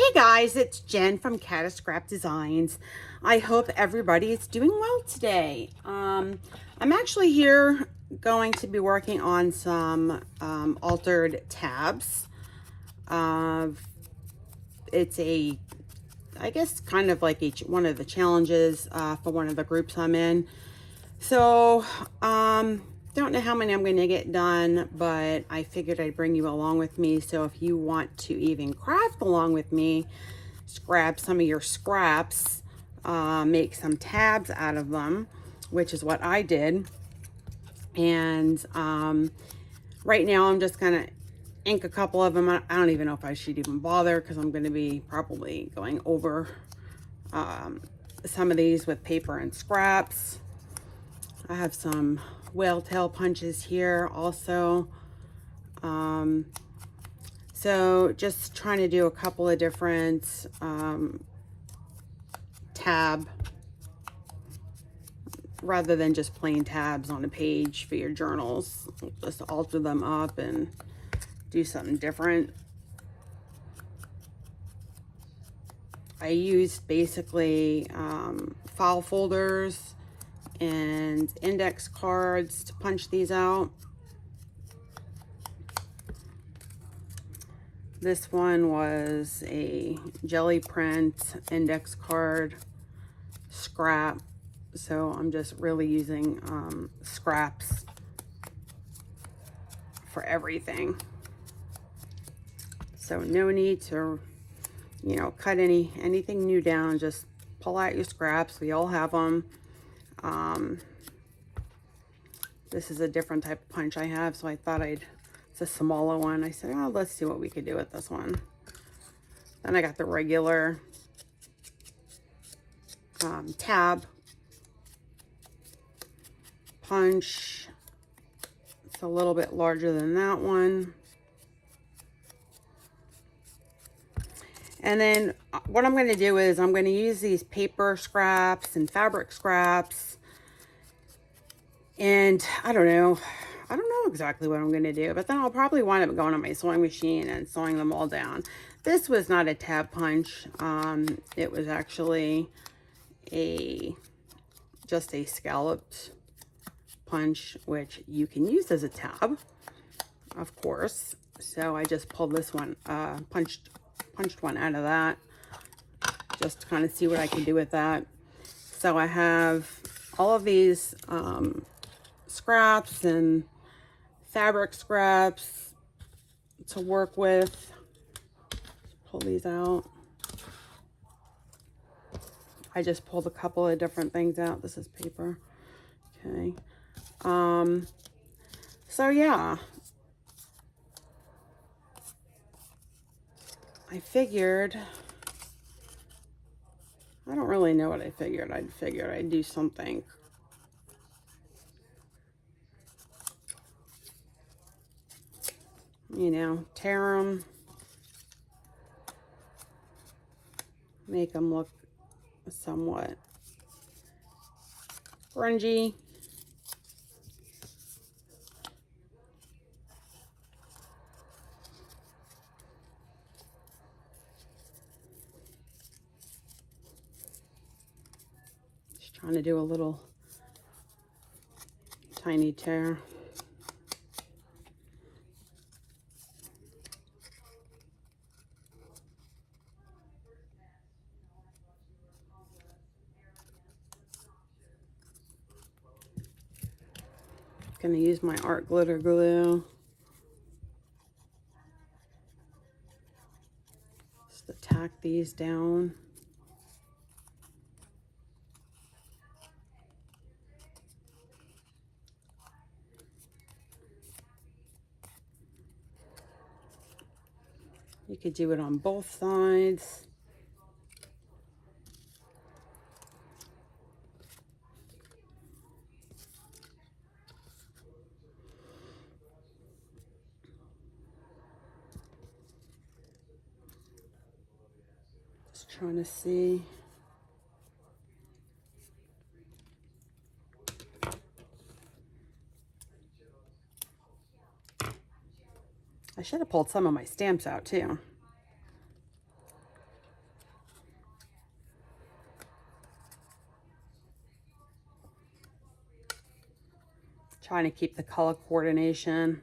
Hey guys, it's Jen from Catascrapdesigns. I hope everybody is doing well today. I'm actually here going to be working on some altered tabs. It's I guess, kind of like one of the challenges for one of the groups I'm in. So, don't know how many I'm going to get done, but I figured I'd bring you along with me. So if you want to even craft along with me, grab some of your scraps, make some tabs out of them, which is what I did. And right now I'm just going to ink a couple of them. I don't even know if I should even bother because I'm going to be probably going over some of these with paper and scraps. I have some whale tail punches here also. So just trying to do a couple of different tab rather than just plain tabs on a page for your journals. Just alter them up and do something different. I used basically file folders and index cards to punch these out. This one was a jelly print index card scrap, so I'm just really using scraps for everything. So no need to, cut anything new down. Just pull out your scraps. We all have them. This is a different type of punch I have, so I thought it's a smaller one. I said, oh, let's see what we could do with this one. Then I got the regular tab punch. It's a little bit larger than that one. And then what I'm going to do is I'm going to use these paper scraps and fabric scraps. And I don't know exactly what I'm going to do, but then I'll probably wind up going on my sewing machine and sewing them all down. This was not a tab punch. It was actually just a scalloped punch, which you can use as a tab, of course. So I just pulled this one, punched one out of that, just to kind of see what I can do with that. So I have all of these scraps and fabric scraps to work with. Pull these out. I just pulled a couple of different things out. This is paper. Okay. So yeah, I figured, I don't really know what I figured. I'd do something tear them, make them look somewhat grungy. Just trying to do a little tiny tear. Going to use my art glitter glue just to tack these down. You could do it on both sides. Trying to see. I should have pulled some of my stamps out too. Trying to keep the color coordination.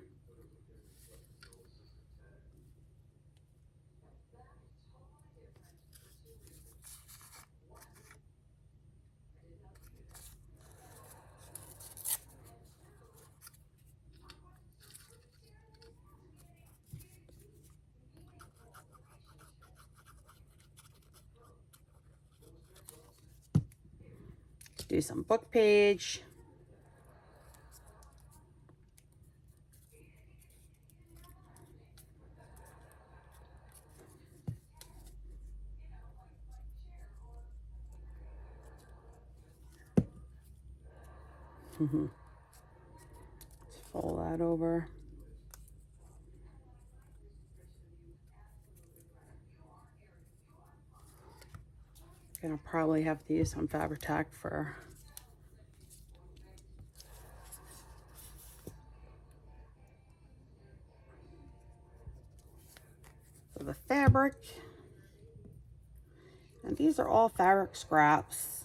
Do some book page. Let's fold that over. Gonna probably have to use some fabric tack for the fabric. And these are all fabric scraps.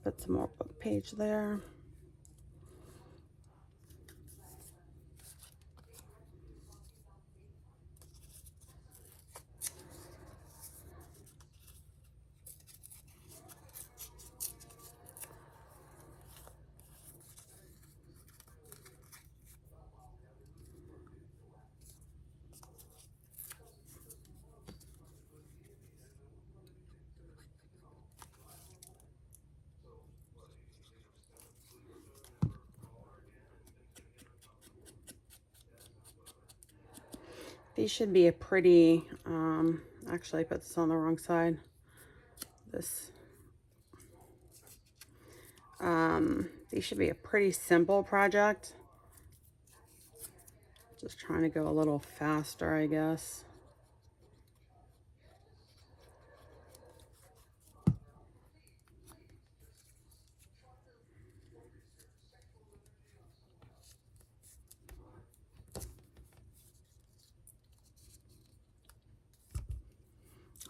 Put some more book page there. These should be a pretty, actually I put this on the wrong side. These should be a pretty simple project. Just trying to go a little faster, I guess.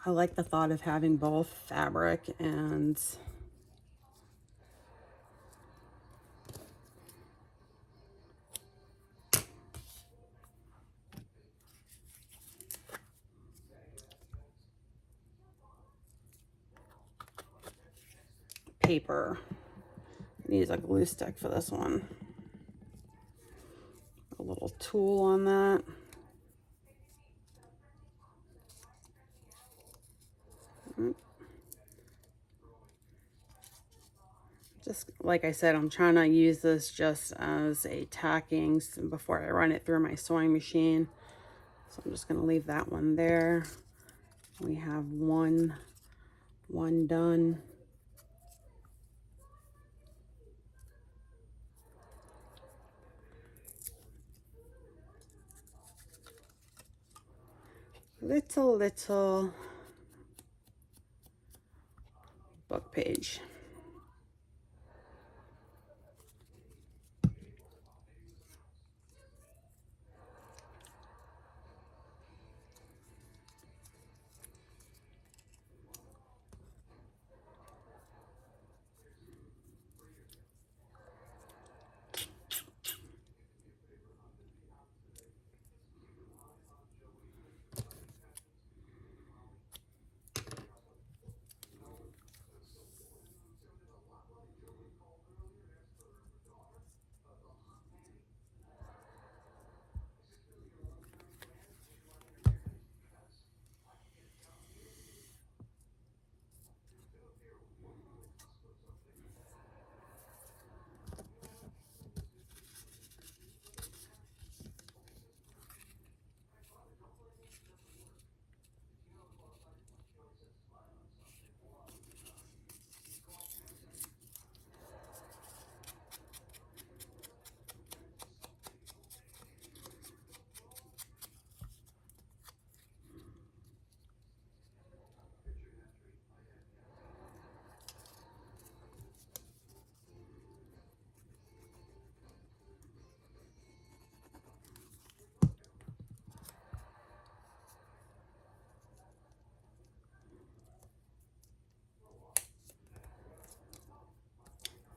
I like the thought of having both fabric and paper. I use a glue stick for this one. A little tool on that. Just like I said, I'm trying to use this just as a tacking before I run it through my sewing machine. So I'm just going to leave that one there. We have one done. Little book page.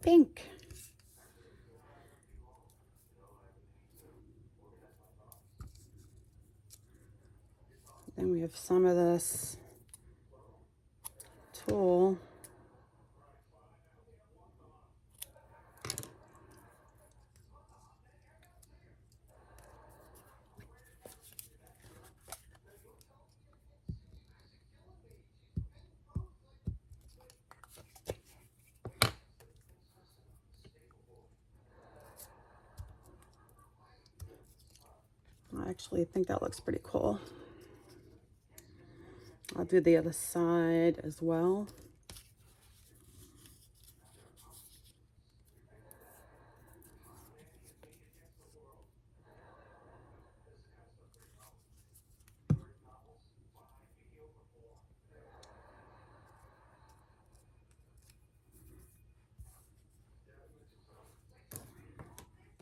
pink. Then we have some of this tulle. I actually think that looks pretty cool. I'll do the other side as well.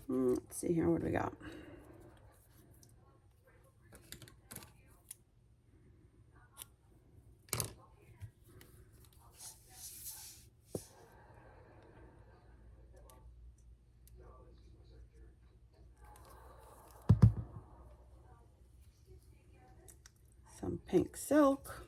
Let's see here, what do we got? Some pink silk.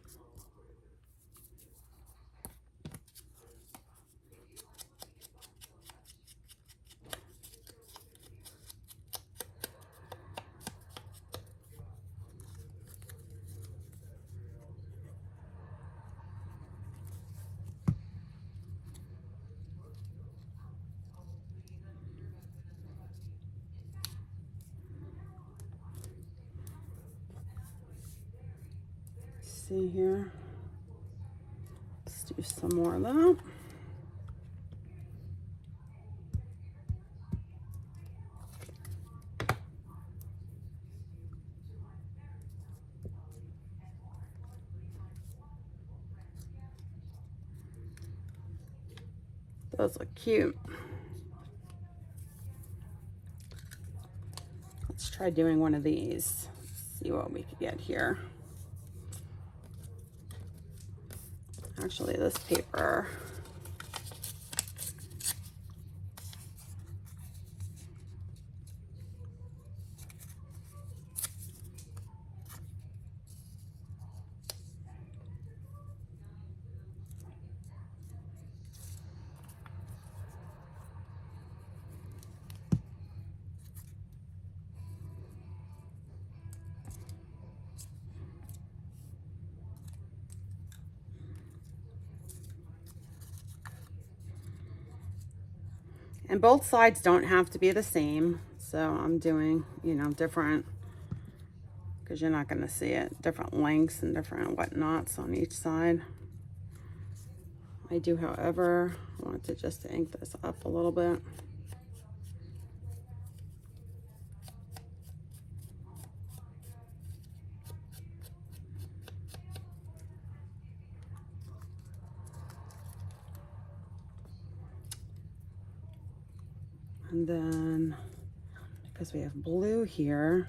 See here. Let's do some more of that. Those look cute. Let's try doing one of these. See what we could get here. Actually, this paper, and both sides don't have to be the same. So I'm doing, you know, different, because you're not going to see it, different lengths and different whatnots on each side. I do, however, want to just ink this up a little bit. And then, because we have blue here,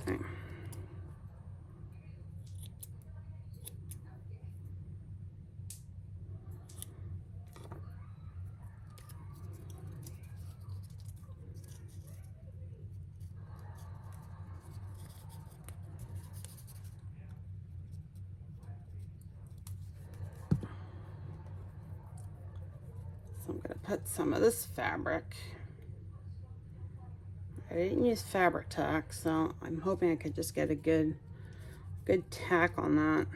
okay. So I'm going to put some of this fabric. I didn't use fabric tack, so I'm hoping I could just get a good tack on that.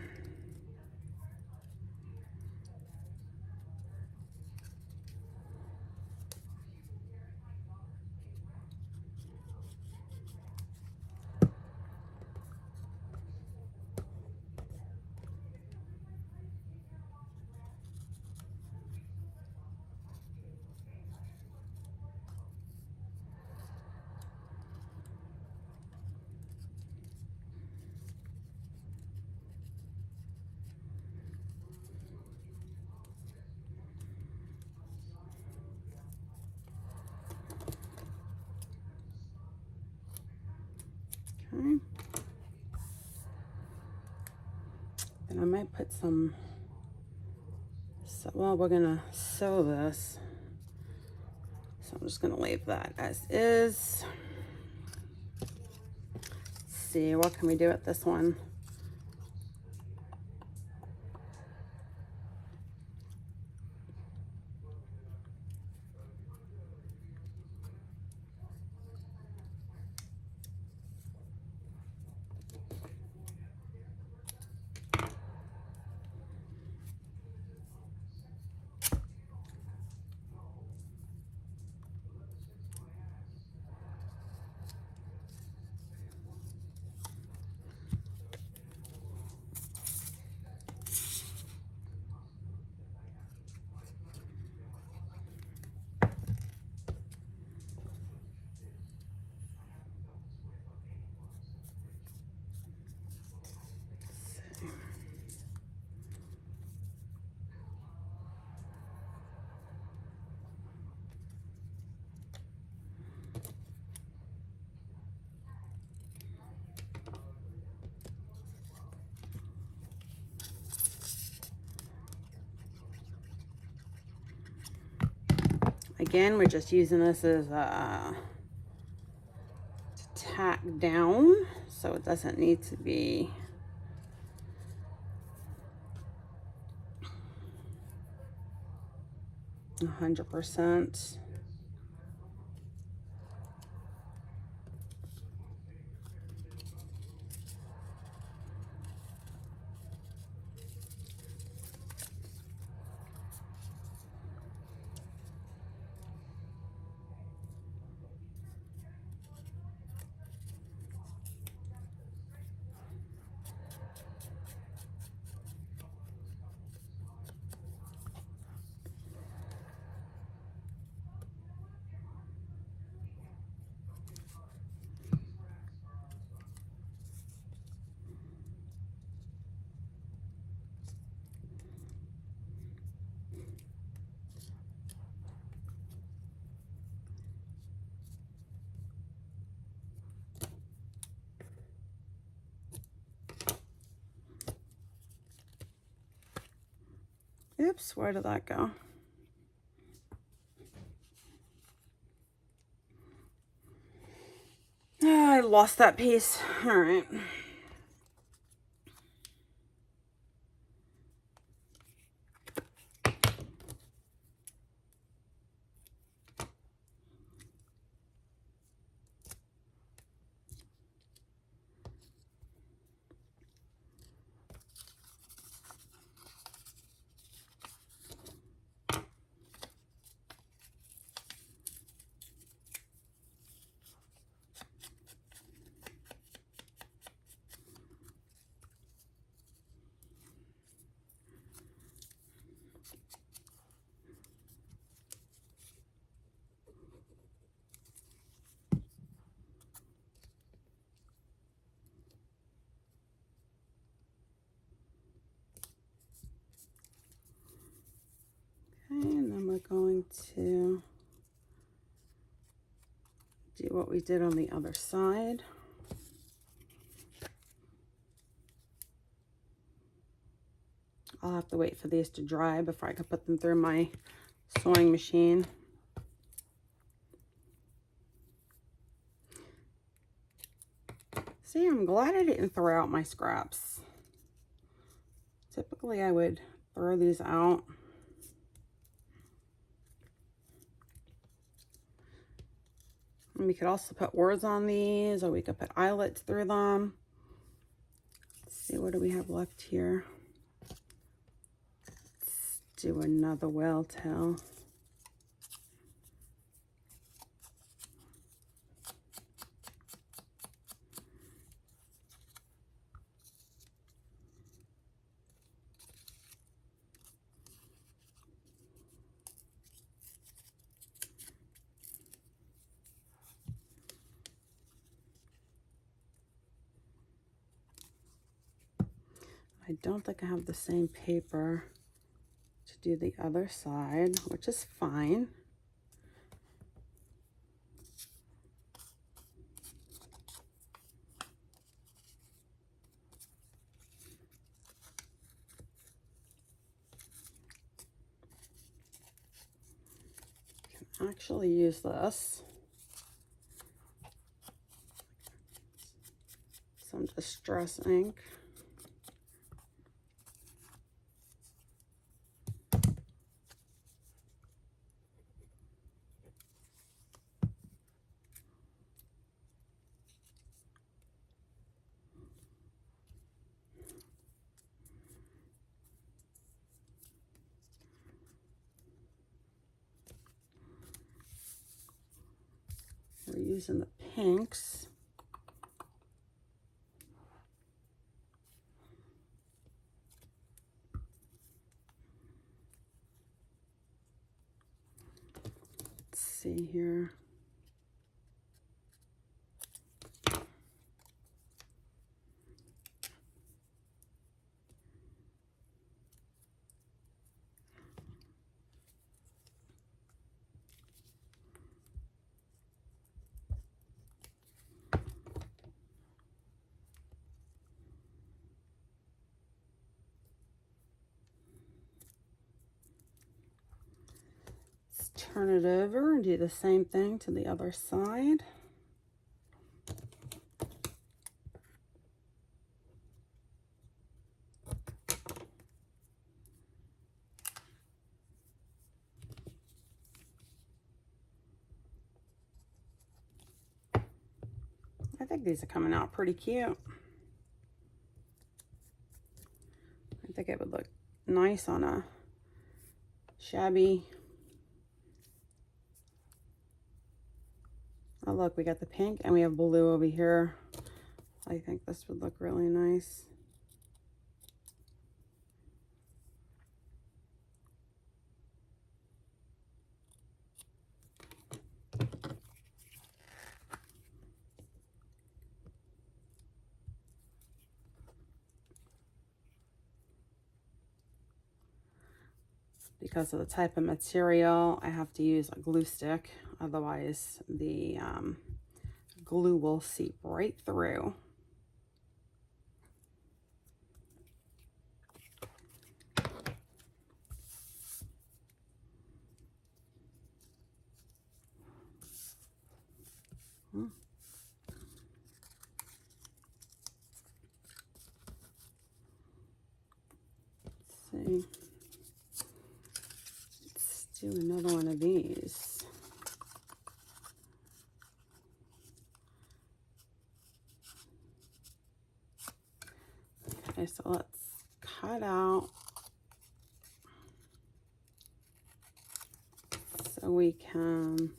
And I might put some, so, well, we're gonna sew this. So I'm just gonna leave that as is. Let's see, what can we do with this one? Again, we're just using this as a tack down, so it doesn't need to be a 100%. Oops, where did that go? Oh, I lost that piece. All right. And then we're going to do what we did on the other side. I'll have to wait for these to dry before I can put them through my sewing machine. See, I'm glad I didn't throw out my scraps. Typically I would throw these out. And we could also put words on these, or we could put eyelets through them. Let's see, what do we have left here? Let's do another whale tail. I don't think I have the same paper to do the other side, which is fine. actually use this. Some distress ink. We're using the pinks. Let's see here. Turn it over and do the same thing to the other side. I think these are coming out pretty cute. I think it would look nice on a shabby. Oh look, we got the pink and we have blue over here. I think this would look really nice. Because of the type of material, I have to use a glue stick. Otherwise, the glue will seep right through. Let's see. Let's do another one of these. Okay, so let's cut out so we can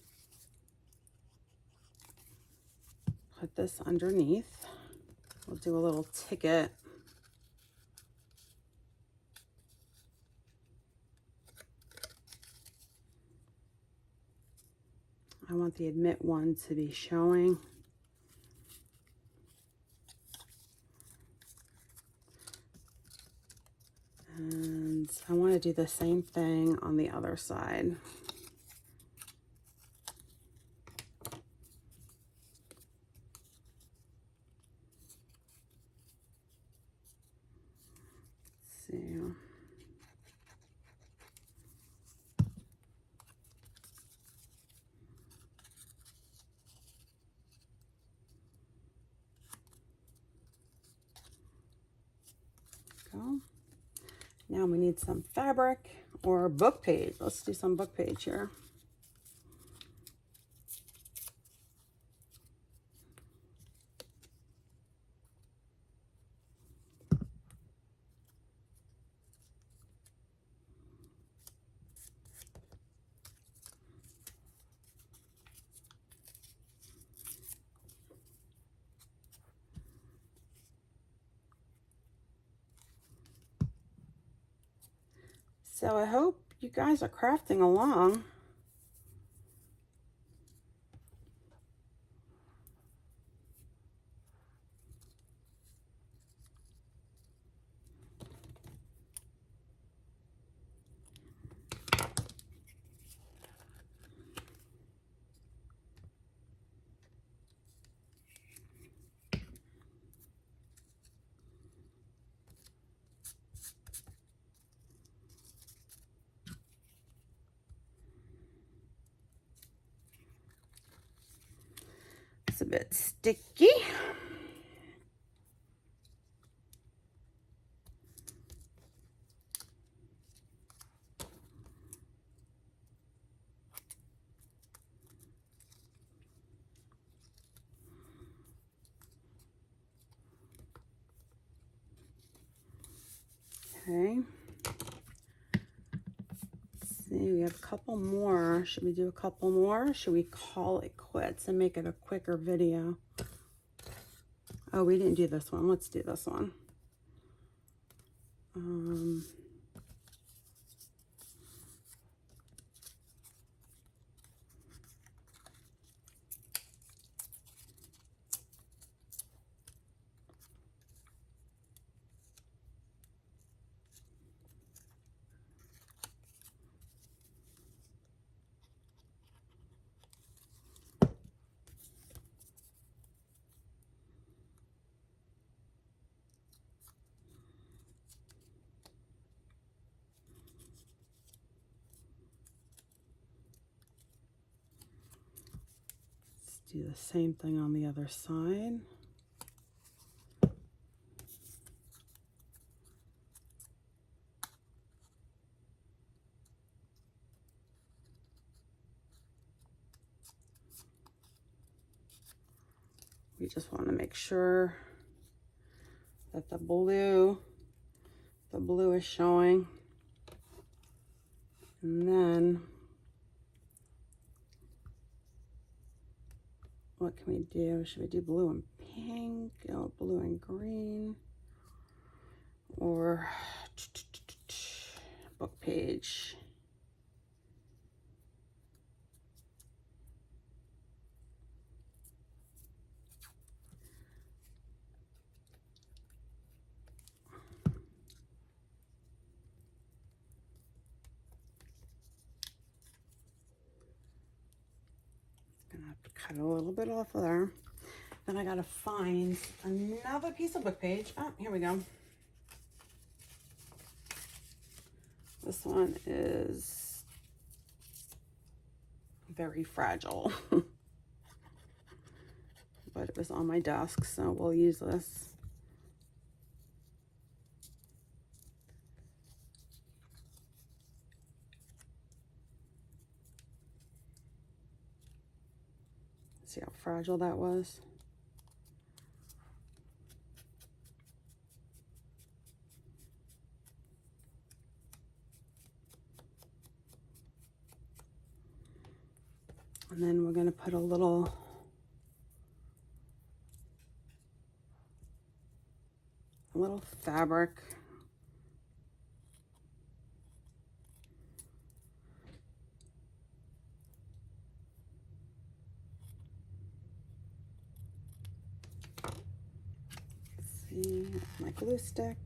put this underneath. We'll do a little ticket. I want the admit one to be showing. And I want to do the same thing on the other side. Let's see. Go. Now we need some fabric or book page. Let's do some book page here. So I hope you guys are crafting along. a bit sticky. Okay. Let's see, we have a couple more. Should we do a couple more? Or should we call it quits and make it a quicker video? Oh, we didn't do this one. Let's do this one. Do the same thing on the other side. We just want to make sure that the blue is showing. And then what can we do? Should we do blue and pink? Oh, blue and green. Or book page. Gonna have to cut a little bit off of there. Then I gotta find another piece of book page. Oh, here we go. This one is very fragile, but it was on my desk, so we'll use this. See how fragile that was? And then we're going to put a little fabric. Let's see, my glue stick.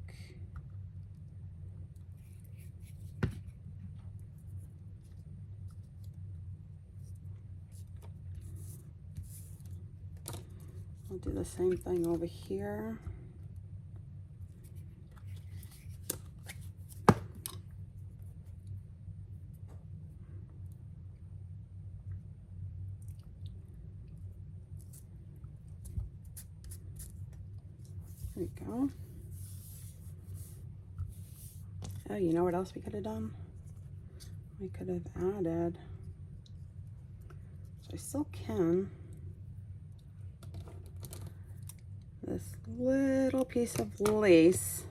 I'll do the same thing over here. There we go. Oh, you know what else we could have done? We could have added, which I still can, this little piece of lace.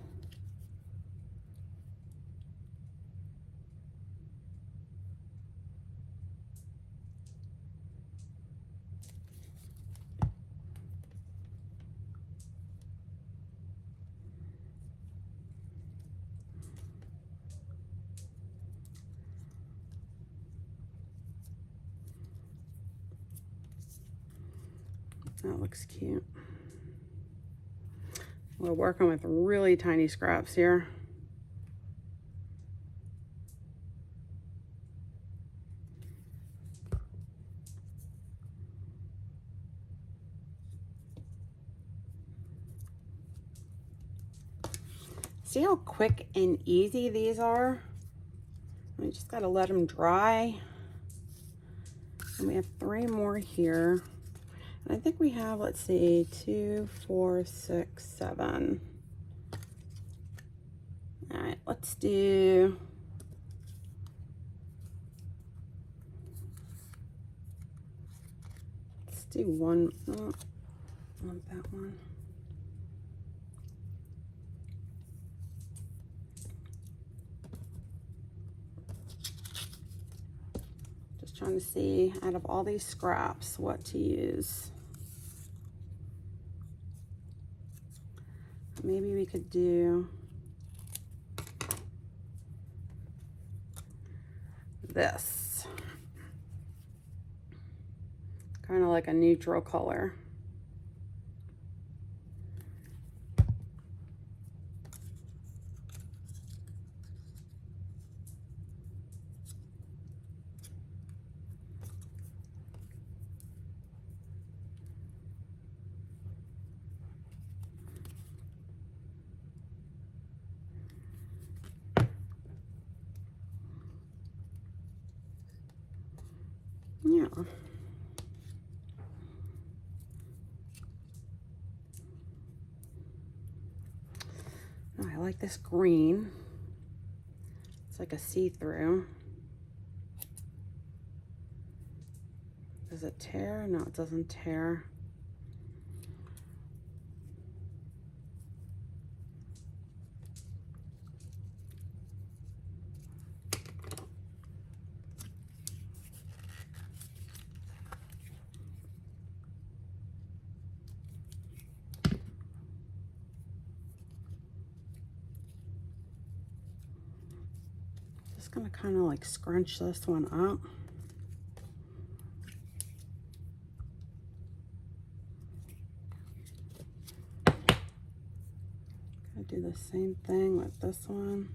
That looks cute. We're working with really tiny scraps here. See how quick and easy these are? We just gotta let them dry. And we have 3 more here. And I think we have, let's see, 2, 4, 6, 7. All right, let's do one. Oh, I want that one. Just trying to see out of all these scraps what to use. Maybe we could do this. Kind of like a neutral color. Yeah. Oh, I like this green. It's like a see-through. Does it tear? No, it doesn't tear. Just gonna kind of like scrunch this one up. Gonna do the same thing with this one.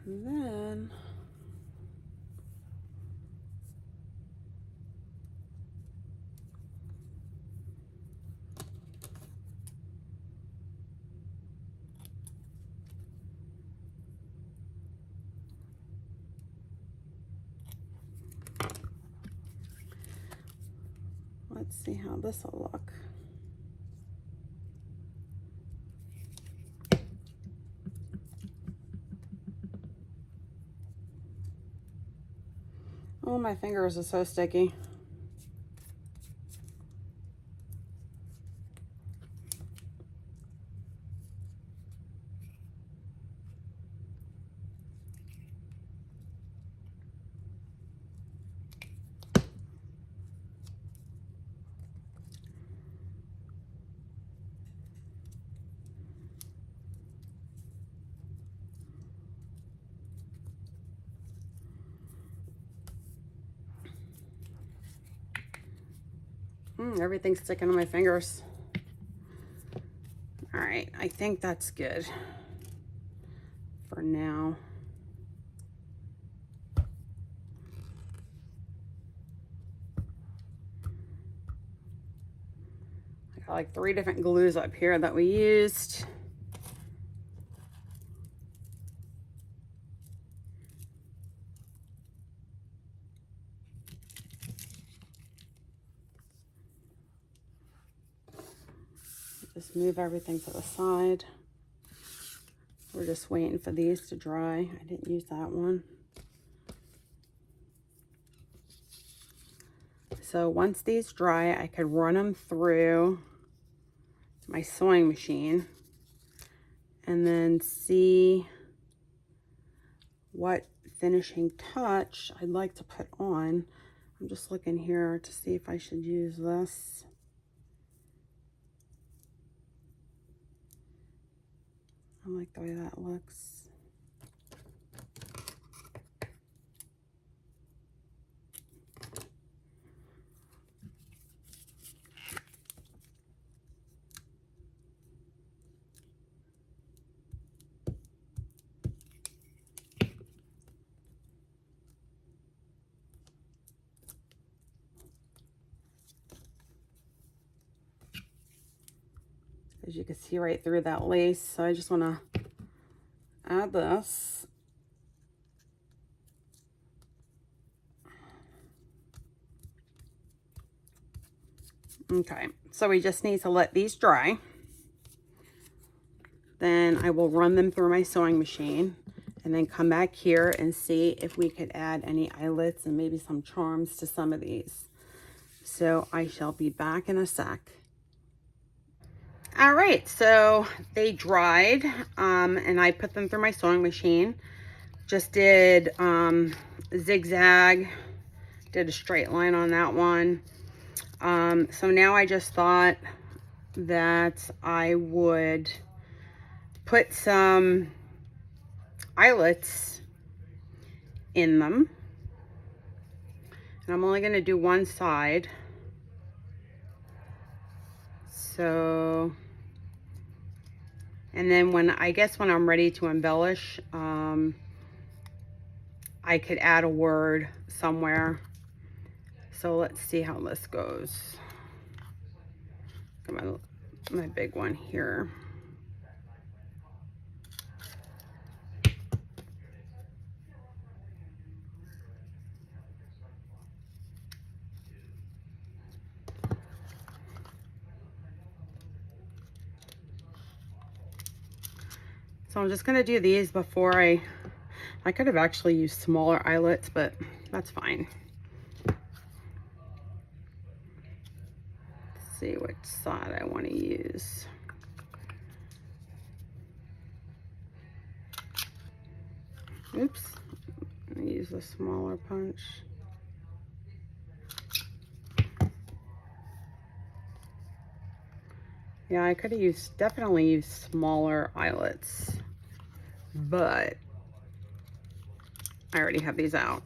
And then let's see how this will look. Oh, my fingers are so sticky. Everything's sticking on my fingers. All right, I think that's good for now. I got like 3 different glues up here that we used. Just move everything to the side. We're just waiting for these to dry. I didn't use that one. So once these dry, I could run them through my sewing machine and then see what finishing touch I'd like to put on. I'm just looking here to see if I should use this. I like the way that looks. as you can see right through that lace. So I just want to add this. Okay, so we just need to let these dry. Then I will run them through my sewing machine and then come back here and see if we could add any eyelets and maybe some charms to some of these. So I shall be back in a sec. All right, so they dried and I put them through my sewing machine. Just did zigzag, did a straight line on that one. So now I just thought that I would put some eyelets in them. And I'm only going to do one side. So, and then when I'm ready to embellish, I could add a word somewhere. So let's see how this goes. Got my big one here. So I'm just going to do these before I could have actually used smaller eyelets, but that's fine. Let's see which side I want to use. Oops, I'm going to use a smaller punch. Yeah, I could have definitely used smaller eyelets, but I already have these out.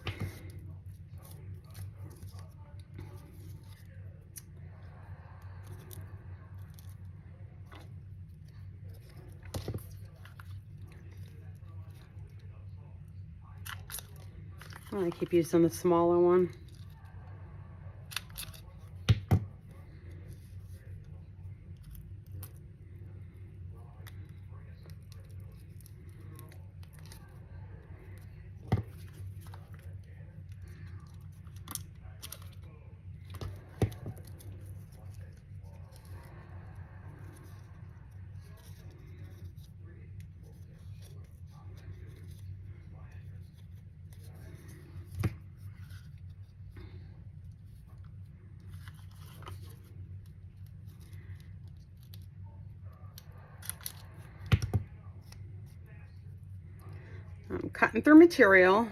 I keep using the smaller one. I'm cutting through material,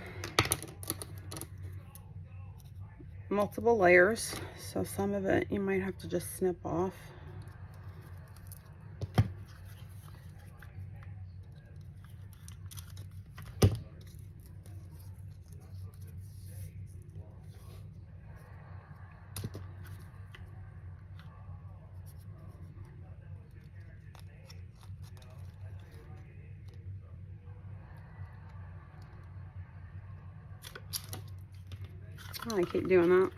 multiple layers, so some of it you might have to just snip off. I keep doing that.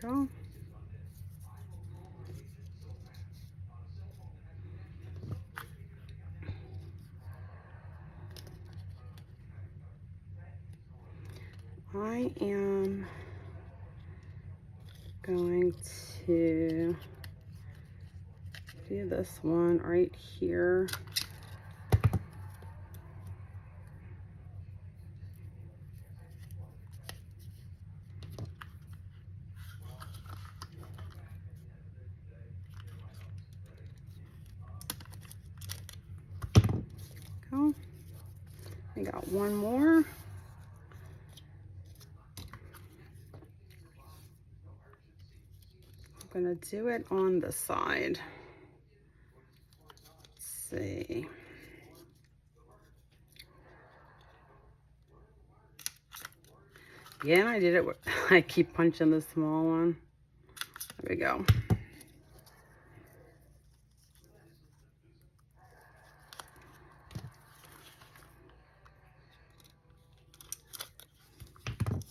Go. I am going to do this one right here. Go. I got one more. I'm gonna do it on the side. Let's see. Yeah, and I did it with, I keep punching the small one. There we go.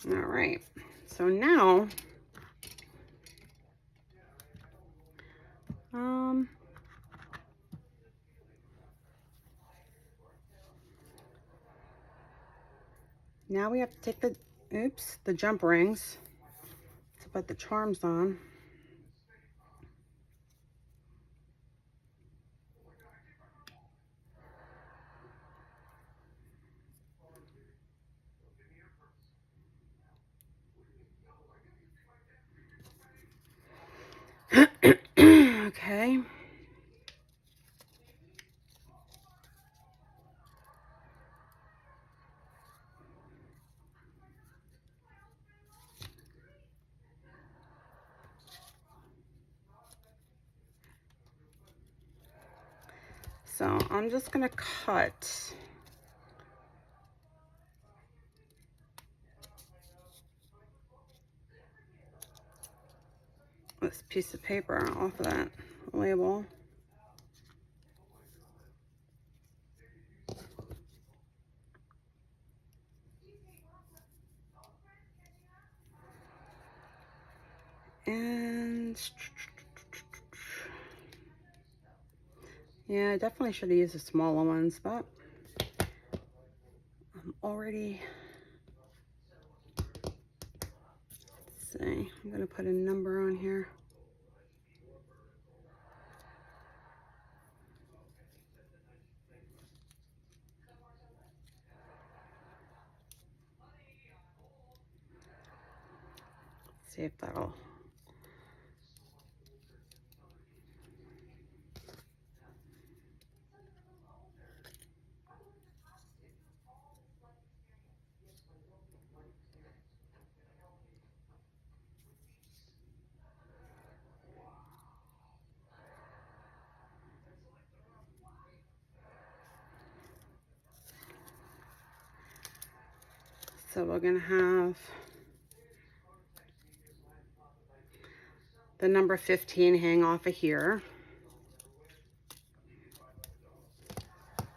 All right, so now, now we have to take the jump rings to put the charms on. Okay. So I'm just gonna cut this piece of paper off of that label. And yeah, I definitely should have used the smaller ones, but I'm already, let's see, I'm gonna put a number on here. See if that'll, so we're gonna have the number 15 hang off of here.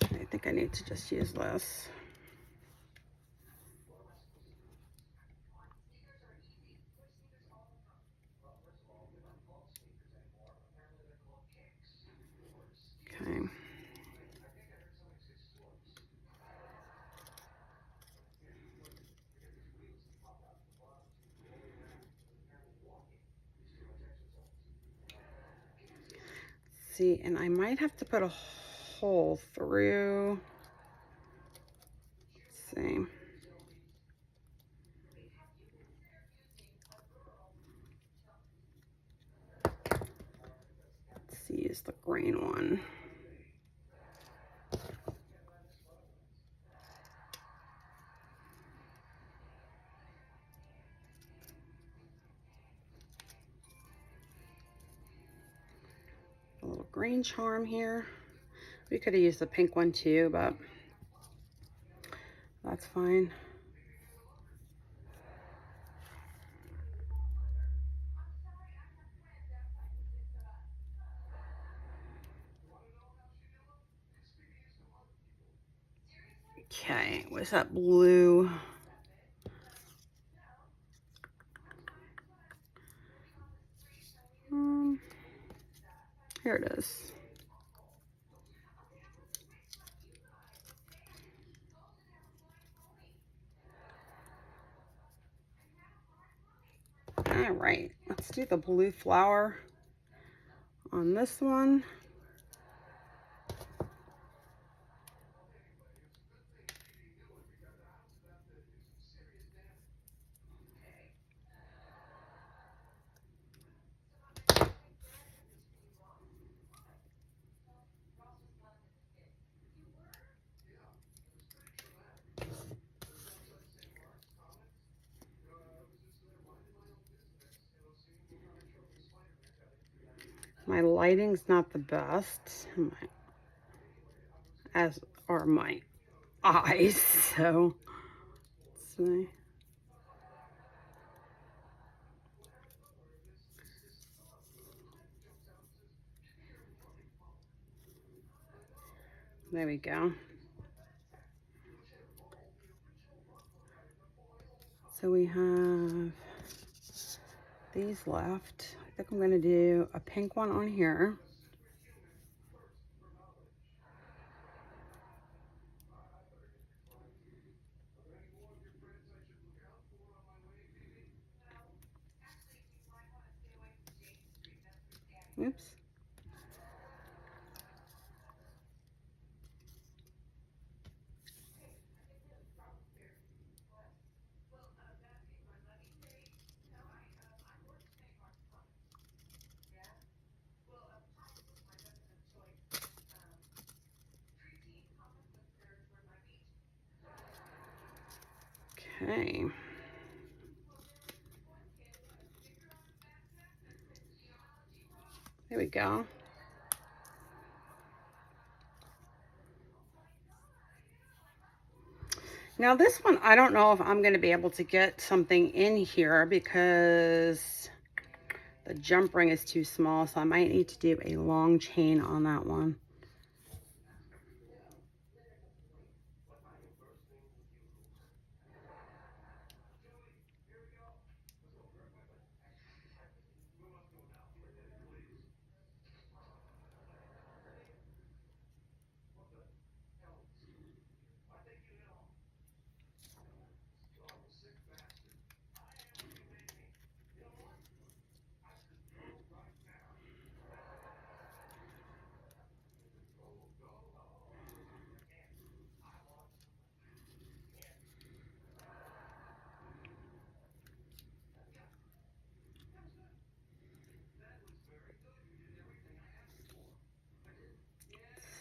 I think I need to just use this. Okay. See, and I might have to put a hole through. Let's see. Let's use the green one. A little green charm here. We could have used the pink one too, but that's fine. Okay, what's that blue? Here it is. All right, let's do the blue flower on this one. My lighting's not the best, as are my eyes, so let's see. There we go. So we have these left. I think I'm going to do a pink one on here. Oops. Okay. There we go. Now this one, I don't know if I'm going to be able to get something in here because the jump ring is too small, so I might need to do a long chain on that one.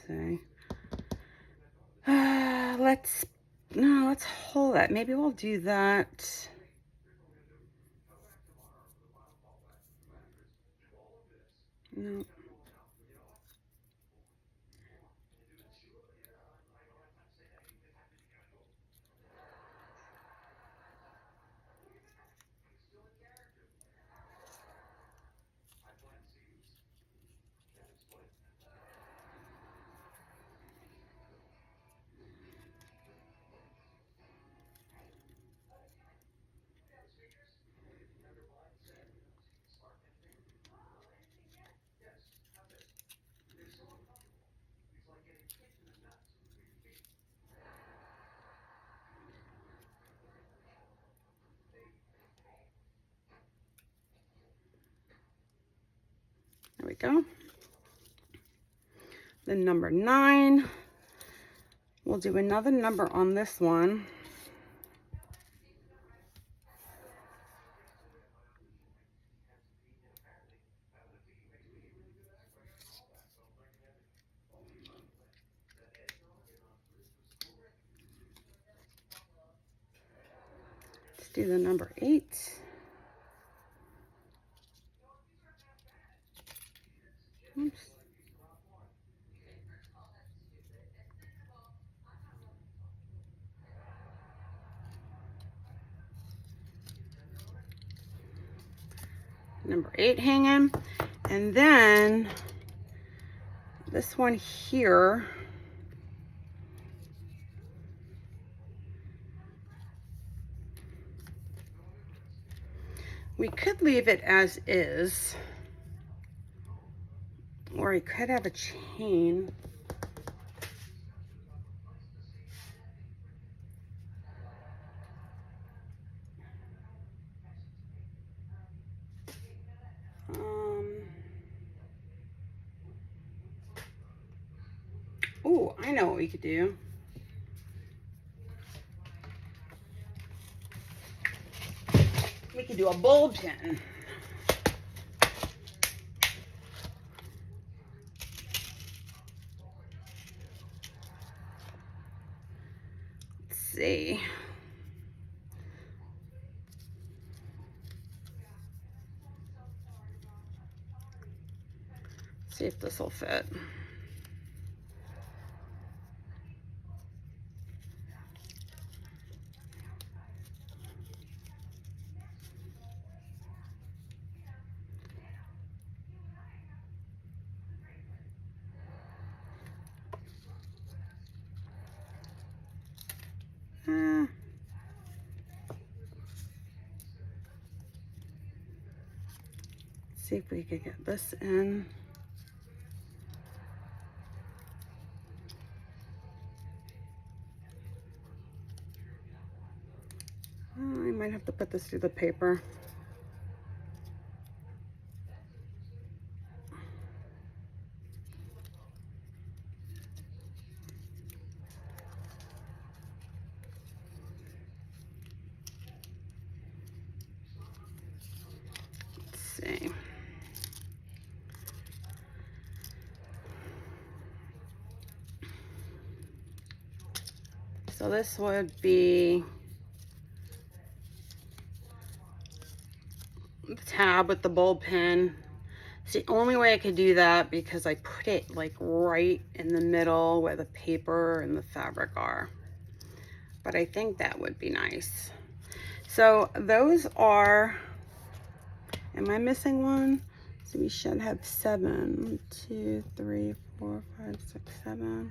See. Let's hold that. Maybe we'll do that. No. There we go. Then number 9. We'll do another number on this one. Let's do the number 8. Oops. Number 8 hanging, and then this one here, we could leave it as is, or I could have a chain. Oh, I know what we could do. We could do a bulb pin. Let's see. See if this will fit. See if we could get this in. I might have to put this through the paper. Let's see. So this would be the tab with the bulb pin. It's the only way I could do that because I put it like right in the middle where the paper and the fabric are. But I think that would be nice. So those are, am I missing one? So we should have 7. 1, 2, 3, 4, 5, 6, 7.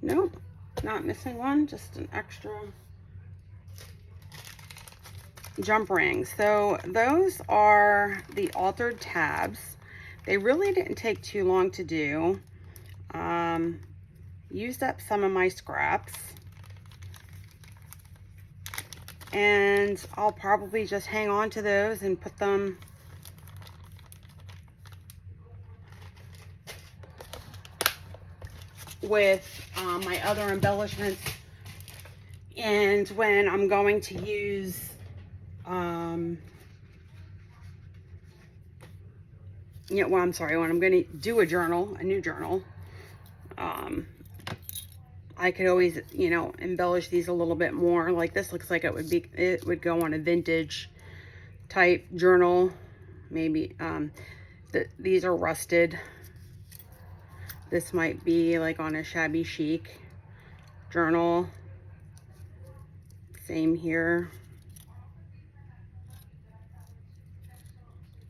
Nope. Not missing one, just an extra jump ring. So those are the altered tabs. They really didn't take too long to do. Used up some of my scraps. And I'll probably just hang on to those and put them with my other embellishments, and when I'm going to use when I'm going to do a new journal, I could always, embellish these a little bit more. Like this looks like it would go on a vintage type journal. Maybe these are rusted. This might be like on a shabby chic journal. Same here.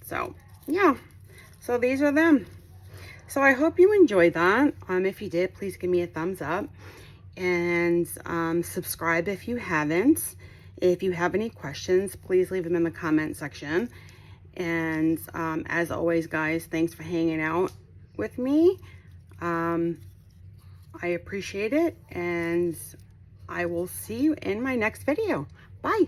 So yeah, so these are them. So I hope you enjoyed that. If you did, please give me a thumbs up and subscribe if you haven't. If you have any questions, please leave them in the comment section. And as always, guys, thanks for hanging out with me. I appreciate it, and I will see you in my next video. Bye.